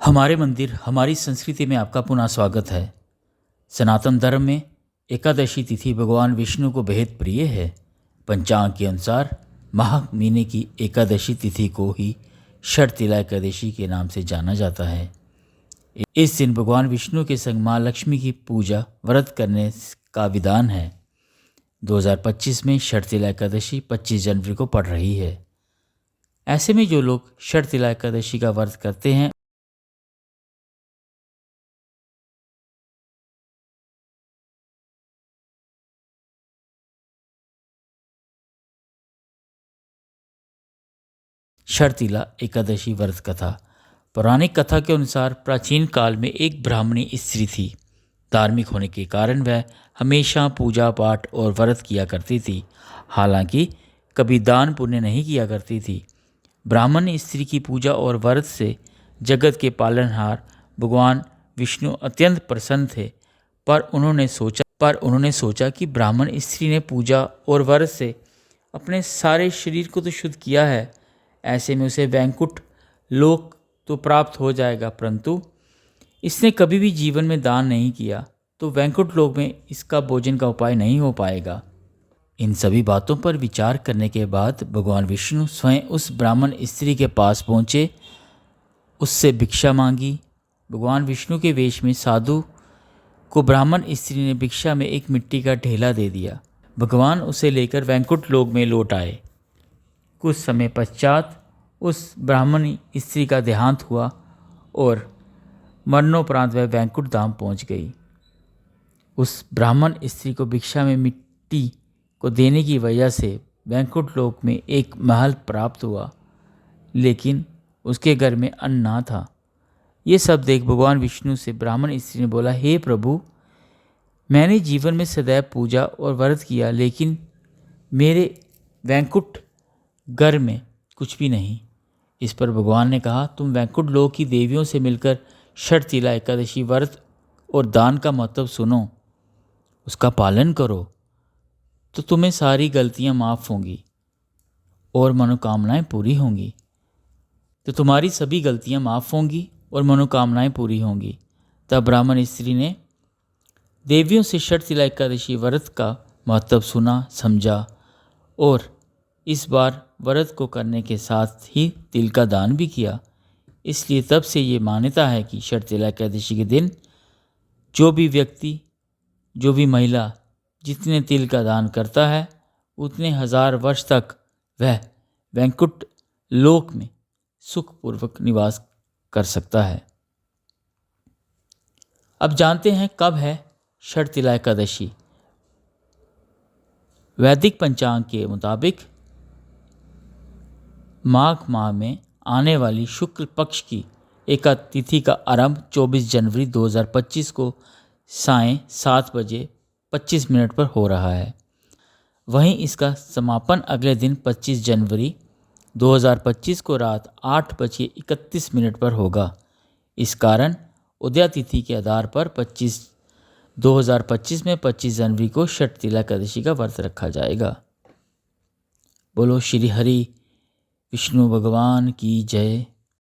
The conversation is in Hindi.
हमारे मंदिर, हमारी संस्कृति में आपका पुनः स्वागत है। सनातन धर्म में एकादशी तिथि भगवान विष्णु को बेहद प्रिय है। पंचांग के अनुसार माघ महीने की एकादशी तिथि को ही शर्तिला एकादशी के नाम से जाना जाता है। इस दिन भगवान विष्णु के संग माँ लक्ष्मी की पूजा व्रत करने का विधान है। 2025 में शर्तिला एकादशी 25 जनवरी को पड़ रही है। ऐसे में जो लोग शर्तिला एकादशी का व्रत करते हैं शर्तिला एकादशी व्रत कथा। पौराणिक कथा के अनुसार प्राचीन काल में एक ब्राह्मणी स्त्री थी। धार्मिक होने के कारण वह हमेशा पूजा पाठ और व्रत किया करती थी, हालांकि कभी दान पुण्य नहीं किया करती थी। ब्राह्मण स्त्री की पूजा और व्रत से जगत के पालनहार भगवान विष्णु अत्यंत प्रसन्न थे, पर उन्होंने सोचा कि ब्राह्मण स्त्री ने पूजा और व्रत से अपने सारे शरीर को तो शुद्ध किया है, ऐसे में उसे वैकुंठ लोक तो प्राप्त हो जाएगा, परंतु इसने कभी भी जीवन में दान नहीं किया तो वैकुंठ लोक में इसका भोजन का उपाय नहीं हो पाएगा। इन सभी बातों पर विचार करने के बाद भगवान विष्णु स्वयं उस ब्राह्मण स्त्री के पास पहुँचे, उससे भिक्षा मांगी। भगवान विष्णु के वेश में साधु को ब्राह्मण स्त्री ने भिक्षा में एक मिट्टी का ढेला दे दिया। भगवान उसे लेकर वैकुंठ लोक में लौट आए। कुछ समय पश्चात उस ब्राह्मण स्त्री का देहांत हुआ और मरणोपरांत वह वैकुंठ धाम पहुंच गई। उस ब्राह्मण स्त्री को भिक्षा में मिट्टी को देने की वजह से वैकुंठ लोक में एक महल प्राप्त हुआ, लेकिन उसके घर में अन्न ना था। ये सब देख भगवान विष्णु से ब्राह्मण स्त्री ने बोला, हे प्रभु, मैंने जीवन में सदैव पूजा और व्रत किया, लेकिन मेरे वैकुंठ घर में कुछ भी नहीं। इस पर भगवान ने कहा, तुम वैकुंठ लोक की देवियों से मिलकर शर्तिला एकादशी व्रत और दान का महत्व सुनो, उसका पालन करो तो तुम्हें सारी गलतियां माफ़ होंगी और मनोकामनाएं पूरी होंगी। तो तुम्हारी सभी गलतियां माफ़ होंगी और मनोकामनाएं पूरी होंगी। तब ब्राह्मण स्त्री ने देवियों से शर्तिला एकादशी व्रत का महत्व सुना, समझा और इस बार व्रत को करने के साथ ही तिल का दान भी किया। इसलिए तब से ये मान्यता है कि शर्तिला एकादशी के दिन जो भी व्यक्ति, जो भी महिला जितने तिल का दान करता है, उतने 1000 वर्ष तक वह वैकुंठ लोक में सुखपूर्वक निवास कर सकता है। अब जानते हैं कब है शर्तिला एकादशी। वैदिक पंचांग के मुताबिक माघ माह में आने वाली शुक्ल पक्ष की एकादशी तिथि का आरंभ 24 जनवरी 2025 को सायं 7 बजे 25 मिनट पर हो रहा है। वहीं इसका समापन अगले दिन 25 जनवरी 2025 को रात 8 बजे 31 मिनट पर होगा। इस कारण उदया तिथि के आधार पर 2025 में 25 जनवरी को शर्तिला एकादशी का व्रत रखा जाएगा। बोलो श्री हरि विष्णु भगवान की जय।